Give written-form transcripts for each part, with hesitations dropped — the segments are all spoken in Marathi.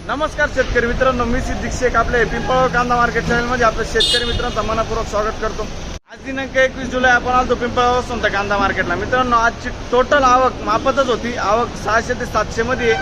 नमस्कार शेतकरी मित्रांनो, मी सिद्दीक शेख आपल्या पिंपळगाव कांदा मार्केट चॅनलमध्ये आपल्या शेतकरी मित्रांचं मनपूर्वक स्वागत करतो। आज दिनांक 21 जुलै आपण आलो पिंपळगाव सोनता कांदा मार्केटला। मित्रांनो, आजची टोटल आवक मापतच होती। आवक 600 ते 700 मध्ये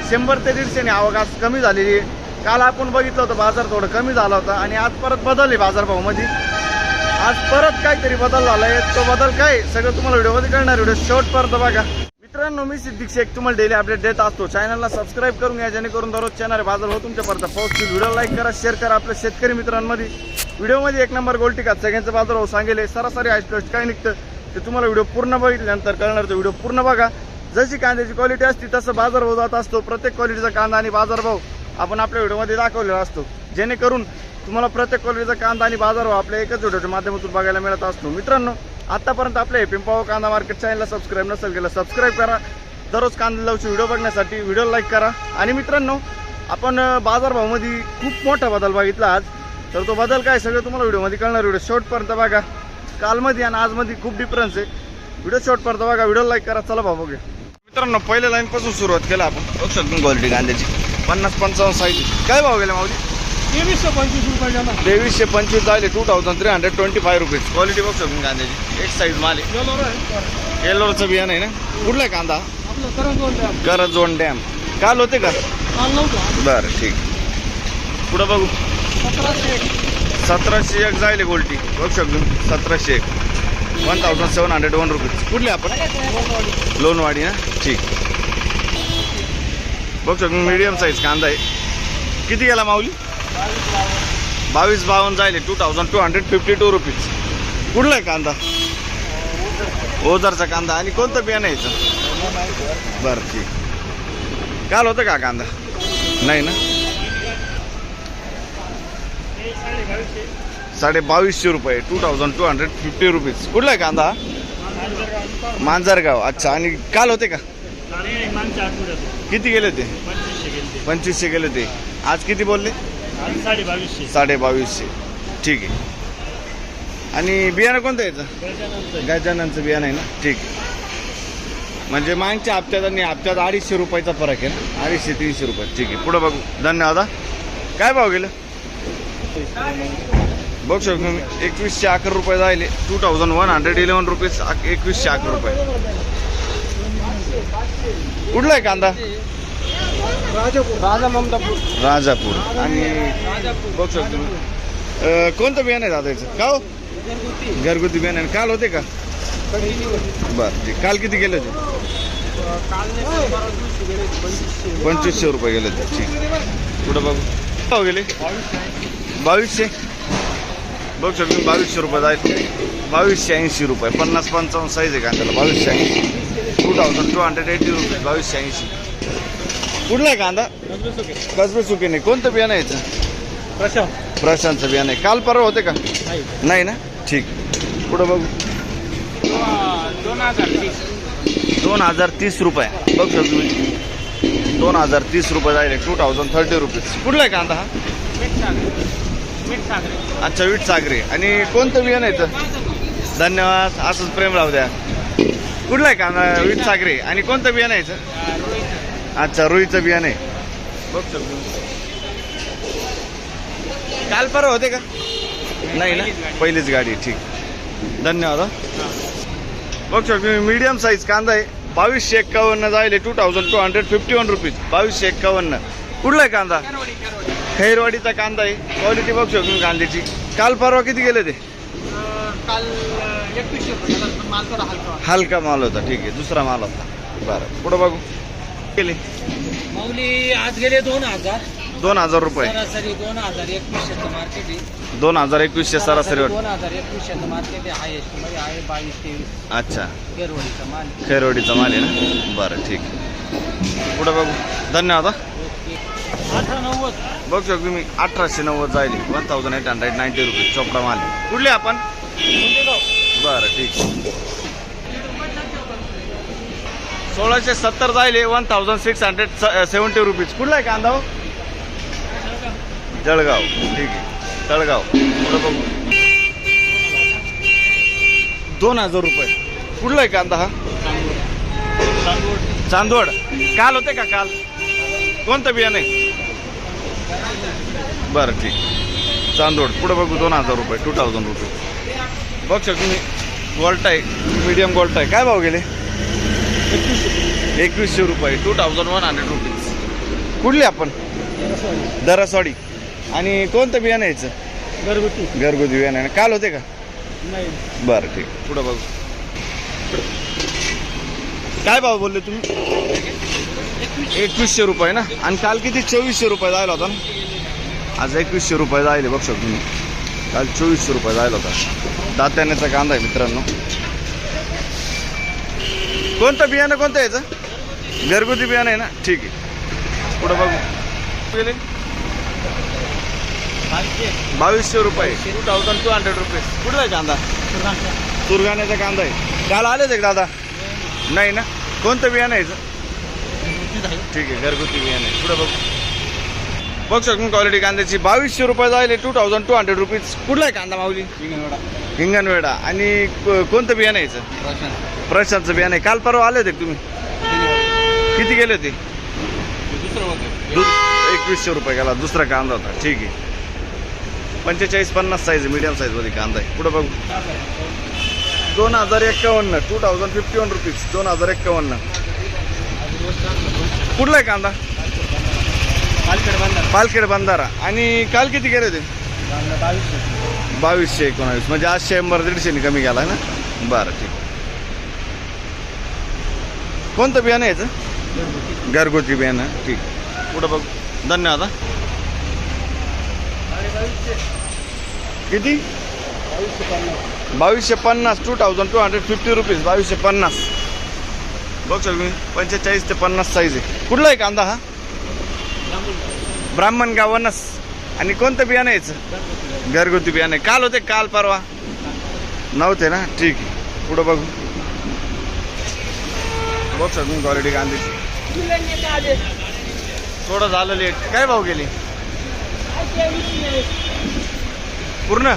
100 ते 150 आवक आज कमी झालेली आहे। काल आपण बघितलं होतं बाजार थोडं कमी झाला होता आणि आज परत बदलले बाजारभावामध्ये। आज परत काहीतरी बदल झालाय। तो बदल काय सगळं तुम्हाला व्हिडिओमध्ये कळणार। व्हिडिओ शेवटपर्यंत बघा। मित्रांनो, मी सिद्दीक शेख तुम्हाला डेली अपडेट देत असतो। चॅनलला सबस्क्राईब करून घ्या जेणेकरून दररोज चॅनल बाजार हो तुमच्यापर्यंत पोहोचतील। व्हिडिओ लाईक करा, शेअर करा आपल्या शेतकरी मित्रांमध्ये। व्हिडिओमध्ये एक नंबर गोल्टी का सगळ्यांचा बाजार भाव सांगेल। सरासरी आयस्ट काय निघतं ते तुम्हाला व्हिडिओ पूर्ण बघितल्यानंतर कळणार। तो व्हिडिओ पूर्ण बघा। जशी कांद्याची क्वालिटी असते तसं बाजारभाव जात असतो। प्रत्येक क्वालिटीचा कांदा आणि बाजारभाव आपण आपल्या व्हिडिओमध्ये दाखवलेला असतो, जेणेकरून तुम्हाला प्रत्येक क्वालिटीचा कांदा आणि बाजारभाव आपल्या एकच व्हिडिओच्या माध्यमातून बघायला मिळत असतो। मित्रांनो, आतापर्यंत आपल्या पिंपळगाव कांदा मार्केट चॅनलला सबस्क्राईब नसेल केलं सबस्क्राईब करा। दररोज कांदा लावची व्हिडिओ बघण्यासाठी व्हिडिओ लाईक करा। आणि मित्रांनो, आपण बाजारभावामध्ये खूप मोठा बदल बघितला आज। तर तो बदल काय सगळं तुम्हाला व्हिडिओमध्ये कळणार। व्हिडिओ शेवटपर्यंत बघा। कालमध्ये आणि आजमध्ये खूप डिफरन्स आहे। व्हिडिओ शेवटपर्यंत बघा, व्हिडिओ लाईक करा। चला भाऊ बघूया। मित्रांनो, पहिल्या लाईनपासून सुरुवात केला आपण। बघू शकतो क्वालिटी कांद्याची 50-55 साईज। काय भाव गेला माऊली? 2325 रुपये गेला। 2325 झाले 2325 रुपीज। क्वालिटी बघू शकतो कांद्याची एक साईज माल आहे। येल्लोरचं बियाणं आहे ना? कुठला आहे कांदा? करंजोण डॅम। काल होते का? बरं, ठीक। पुढं बघू। 1701 जायले गोल्टी बघू शकतो। 1701 1701 रुपीज। कुठले आपण? लोणवाडी ना? ठीक। बघू शकतो मीडियम साईज कांदा आहे। किती गेला माऊली? 2252 जायले 2252 रुपीज। कुठला आहे कांदा? ओझरचा कांदा। आणि कोणतं बियाणं आहे याचं? बरं, ठीक। काल होतं का कांदा? नाही ना? 2250 रुपये 2250 रुपीज। कुठला आहे कांदा? मांजरगाव। अच्छा। आणि काल होते का? किती गेले होते? 2500 गेले होते। आज किती बोलले? 2250। ठीक आहे। आणि बियाणं कोणतं यायचं? गजाननचं बियाणं आहे ना? ठीक आहे। म्हणजे मागच्या हप्त्यात आणि हप्त्यात 250 रुपयाचा फरक आहे ना? 250-300 रुपये। ठीक आहे। पुढं बघू। धन्यवाद। काय भाव गेलं? बघू शकतो मी 2111 रुपये जायले 2111 रुपीज। 2111 रुपये। कुठला आहे कांदा? राजापूर। आणि बघू शकतो मी कोणतं बियाणं आहे दादा याचं? का हो? घरगुती बियाणं। काल होते का? बरं, ठीक। काल किती गेले होते? 2500 रुपये गेले होते। ठीक। पुढं बघू। हो गेले 2200। बघू शकतो 2200 रुपये जायचे 2280 रुपये। 50-55 साईज आहे कांद्याला। 2280 2280 रुपये। 2280। कुठला आहे कांदा? कसबे सुके नाही। कोणतं बियाणं यायचं? प्रशांतचं बियाणं आहे। काल परवा होते का? नाही ना? ठीक। पुढं बघू। 2030 रुपये। बघू शकतो मी 2030 रुपये जायले 2030 रुपीज। कुठला आहे कांदा हा? अच्छा, वीट सागरे। आणि कोणतं बियाणं यायचं? धन्यवाद। असंच प्रेम राहू द्या। कुठला आहे कांदा? वीट सागरे। आणि कोणतं बियाणं यायचं? अच्छा, रुईचं बियाणं आहे। बघू शकतो। काल परवा होते का? नाही ना? पहिलीच गाडी। ठीक। धन्यवाद। बघू शकतो मीडियम साईज कांदा आहे। 2251 जायले 2251 रुपीज। 2251। कुठला आहे कांदा? खैरवाडीचा कांदा आहे। क्वालिटी बघू शकतो कांद्याची। काल परवा किती गेले ते? काल 2100 माल थोडा हलका माल होता। ठीक आहे। दुसरा माल होता। बरं, पुढं बघू। गेले माऊली आज गेले 2000 रुपये। सरासरी 2021 मार्केट आहे। 2021 सरासरी 2021 मार्केट आहे। हायेस्ट मध्ये आहे 22-23। अच्छा, खैरवाडीचा माल। खैरवाडीचा माल आहे ना? बरं, ठीक। पुढं बघू। धन्यवाद। 1890 बघू शकतो मी 1890 जायले 1890 रुपये। चोपडा माल। कुठले आपण? बरं, ठीक। 1670 जायले 1670 रुपीज। कुठला आहे कांदा? जळगाव। ठीक आहे। तळगाव। पुढं बघू। 2000 रुपये। कुठला आहे कांदा हा? चांदवड। काल होते का? काल कोणतं बियाणं आहे? बरं ठीक. चांदोड पुढे बघू 2000 रुपये 2000 रुपये. बघ शकतो तुम्ही गोल्ट आहे, मीडियम गोल्ट आहे. काय भाव गेले? 2100 रुपये 2100 रुपीज. कुठले आपण? दरसवाडी. आणि कोणतं बियाणं यायचं? घरगुती बियाणं आहे. काल होते का? नाही. बरं ठीक. पुढे बघू. काय भाव बोलले तुम्ही? 2100 रुपये ना. आणि काल किती? 2400 रुपये जायला होता ना. आज 2100 रुपये जायले बघ शकतो तुम्ही. काल 2400 रुपये जायला होता. दात्यानेचा कांदा आहे मित्रांनो. कोणतं बियाणं कोणतं यायचं? घरगुती बियाणं आहे ना. ठीक आहे. पुढं बघू. गेले 2200 रुपये 2200 रुपीज. कुठला आहे कांदा? सुरगाण्याचा कांदा आहे. काल आले ते दादा? नाही ना. कोणतं बियाणं यायचं? ठीक आहे, घरगुती बियाणं आहे. पुढे बघू. बघ शकतो क्वालिटी कांद्याची. 2200 रुपये जायले 2200 रुपीज. कुठला आहे कांदा माऊली? हिंगणवेडा. आणि कोणतं बियाणं यायचं? प्रशांतचं बियाणं आहे. काल परवा आले होते तुम्ही? किती गेले होते? 2100 रुपये गेला. दुसरा कांदा होता. ठीक आहे. 45-50 साईज मीडियम साईजमध्ये कांदा आहे. पुढे बघू. 2051 2051 रुपीज 2051. कुठला आहे कांदा? पालखेड बंधारा. आणि काल किती गेले होते? 2219. म्हणजे आज 100-150 कमी गेला आहे ना. बरं ठीक. कोणतं बियाणं यायचं? घरगुती बियाणं. ठीक. पुढं बघ. धन्यवाद. किती? 2250 2250 रुपीज 2250. बघ सर मी 45 ते 50 साईज आहे. कुठला आहे कांदा हा? ब्राह्मणगाव वनस. आणि कोणतं बियाणं यायचं? घरगुती बियाणं. काल होते? काल परवा नव्हते ना. ठीक आहे. पुढं बघू. बघ सर मी क्वालिटी कांद्याची. थोडं झालं लेट. काय भाव गेली? पूर्ण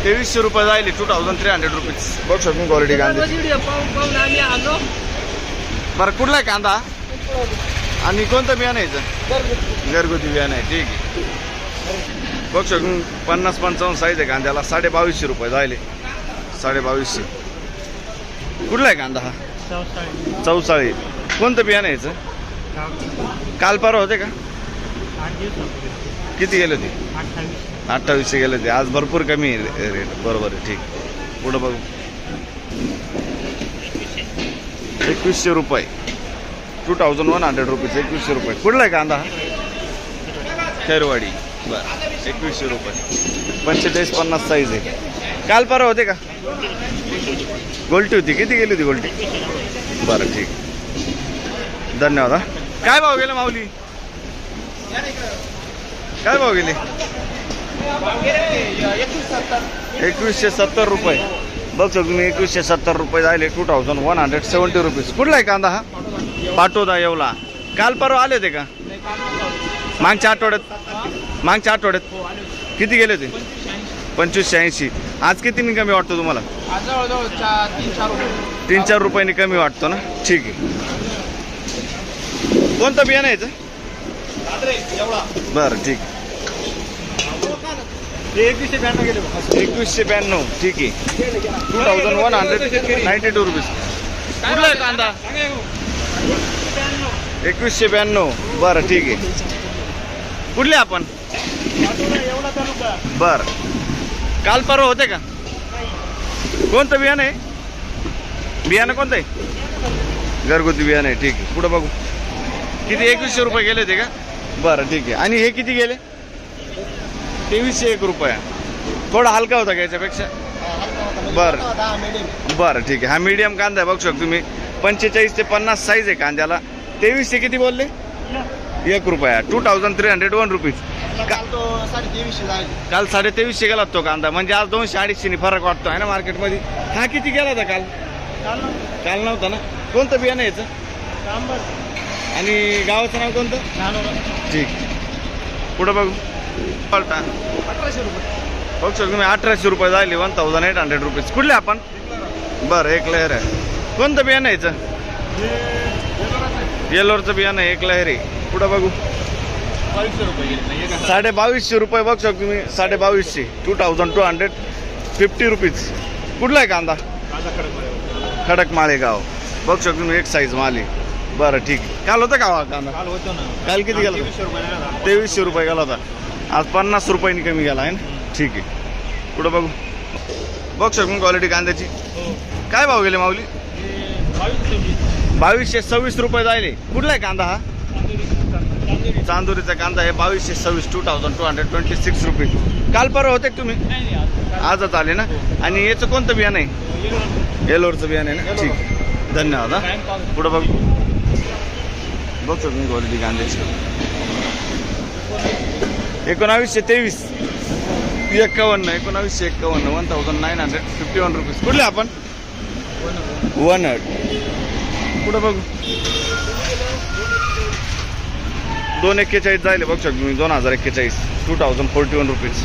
2300 रुपये जायले 2300 रुपीज. बघ शकतो क्वालिटी कांदा. बरं कुठला आहे कांदा? आणि कोणतं बियाणं यायचं? घरगुती बियाणं आहे. ठीक आहे. बघ शकतो 50-55 साईज आहे कांद्याला. 2250 रुपये जायले. 2250. कुठला आहे कांदा हा? चौसाळी. कोणतं बियाणं यायचं? काल परवा होते का? किती गेले होते? 2800 गेले होते. आज भरपूर कमी आहे रेट. बरोबर आहे. ठीक. पुढं बघू. 2100 रुपये 2100 रुपीज 2100 रुपये. कुठला आहे कांदा? खैरवाडी. बरं 2100 रुपये. 45-50 साईज आहे. काल परवा होते का? गोल्टी होती. किती गेली होती गोल्टी? बरं ठीक. धन्यवाद. काय भाव गेले माऊली? काय भाव गेले? 2170 रुपये. बघ तुम्ही 2170 रुपये जायले 2170 रुपीज. कुठला आहे कांदा हा? पाटोदा येवला. काल परवा आले होते का? मागच्या आठवड्यात किती गेले होते? 2580. आज किती कमी वाटतो तुम्हाला? 3-4 रुपयांनी कमी वाटतो ना. ठीक आहे. कोणतं बियाणं यायचं? बरं ठीक. 2192. ठीक आहे. 2192 रुपीज. कुठला आहे कांदा? 2192. बरं ठीक आहे. कुठले आपण? बरं. काल परवा होते का? कोणतं बियाणं आहे? बियाणं कोणतं आहे? घरगुती बियाणं आहे. ठीक आहे. पुढं बघू. किती? 2100 रुपये गेले होते का? बरं ठीक आहे. आणि हे किती गेले? 2301 रुपये. थोडा हलका होता का याच्यापेक्षा? बरं ठीक आहे. हा मीडियम कांदा आहे. बघू शकतो तुम्ही. 45 ते 50 साईज आहे कांद्याला. 2300 किती बोलले? 1 रुपया. 2301 रुपीज. काल 2350 गेला तो कांदा. म्हणजे आज 200-250 फरक वाटतो आहे ना मार्केटमध्ये. हा किती गेला होता काल? काल नव्हता ना. कोणतं बियाणं यायचं? आणि गावाचं नाव कोणतं? ठीक. पुढं बघू. पलटा 1800 रुपये. बघू शकतो तुम्ही. 1800 रुपये जायले 1800 रुपीज. कुठले आपण? बरं एक लहर आहे. कोणतं बियाणं यायचं? येलोरचं बियाणं आहे. एक लहर आहे. पुढं बघू. ₹2200 गेले. 2250 रुपये बघू शकतो तुम्ही. 2250 2250 रुपीज. कुठला आहे कांदा? खडक माळेगाव बघू शकतो तुम्ही. एक साईज माल आहे. बरं ठीक आहे. काल होतं का हा कांदा? काल होतो ना. काल किती गेला? 2300 रुपये गेला होता. आज 50 रुपयांनी कमी गेला आहे ना. ठीक आहे. पुढं बघू. बघू शकतो क्वालिटी कांद्याची. काय भाव गेले माऊली? 2226 रुपये जायले. कुठला आहे कांदा हा? चांदोरीचा कांदा आहे. 2226 2226 रुपये. काल परवा होते का तुम्ही? आजच आले ना. आणि याचं कोणतं बियाणं आहे? येलोरचं बियाणं आहे ना. ठीक आहे. धन्यवाद. हा पुढं बघू. बघ तुम्ही क्वालिटी कांद्याची. 1923 51 1951 1951 रुपीज. कुठले आपण? 100. पुढं बघू. 241 जायले बघू शकतो तुम्ही. 2041 2041 रुपीज.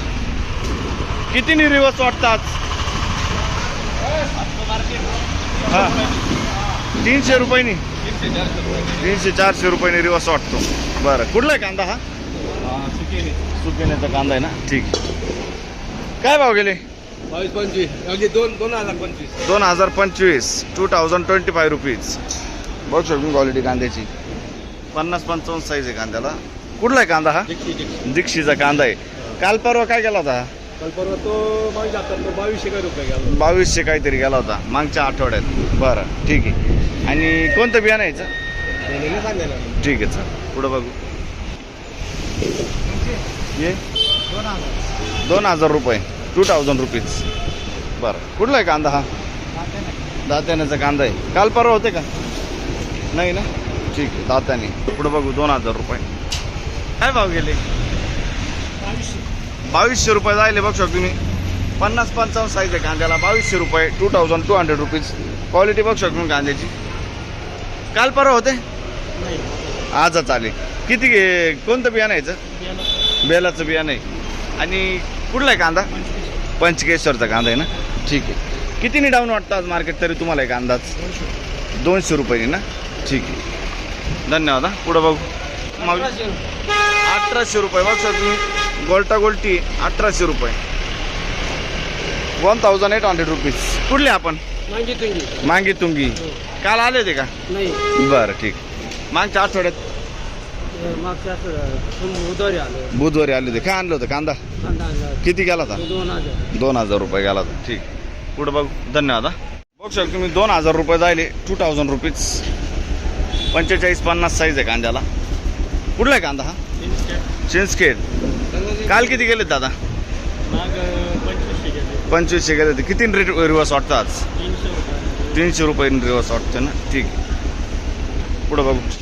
किती रिवर्स वाटतात? हा 300 रुपयांनी 300-400 रुपयांनी रिवर्स वाटतो. बरं कुठला आहे कांदा हा? सुकेनेचा कांदा आहे ना. ठीक आहे. काय भाव गेले? 2225 अगदी 2025 2025 2025 रुपीज. बघू शकतो क्वालिटी कांद्याची. 50-55 साईज आहे कांद्याला. कुठला आहे कांदा हा? दीक्षीचा कांदा आहे. काल परवा काय गेला होता? काल परवा तो 2200 रुपये गेला. 2200 काहीतरी गेला होता मागच्या आठवड्यात. बरं ठीक आहे. आणि कोणतं बियाणं आहे याचं? ठीक आहे. चल पुढं बघू. ये 2000 रुपये 2000 रुपीज. बरं कुठला आहे कांदा हा? दात्याण्याचा कांदा आहे. काल परवा होते का? नाही ना. ठीक आहे. दात्याने. पुढं बघू. 2000 रुपये. काय भाव गेले? 2200 रुपये जायले बघू शकतो तुम्ही. 50-55 साईज आहे कांद्याला. 2200 रुपये 2200 रुपीज. क्वालिटी बघू शकतो कांद्याची. काल परवा होते? आजच आले. किती कोणतं बियाणं आहे याचं? बेलाचं बियाणं आहे. आणि कुठला आहे कांदा? पंचकेश्वरचा कांदा आहे ना. ठीक आहे. कितीने डाऊन वाटतं आज मार्केट तरी तुम्हाला एक अंदाज? 200 रुपयांनी ना. ठीक आहे. धन्यवाद. हा पुढं बघू. 1800 रुपये बघू शकतो तुम्ही. गोल्टा गोल्टी 1800 रुपये 1800 रुपीज. कुठले आपण? मांगी तुंगी. काल आले होते का? नाही. बरं ठीक. मागच्या आठवड्यात बुधवारी आले होते. काय आणलं होतं कांदा? किती गेला होता? 2000 रुपये गेला होता. ठीक. पुढे बघू. धन्यवाद. बघू शकतो तुम्ही. 2000 रुपये जायले 2000 रुपीज. 45-50 साईज आहे कांद्याला. कुठला आहे कांदा हा? चिंचखेड. काल किती गेलेत दादा? 2500 गेले होते. किती रेट रिवर्स वाटतं आज? 300 रुपये रिवर्स वाटतं ना. ठीक. पुढं बघू.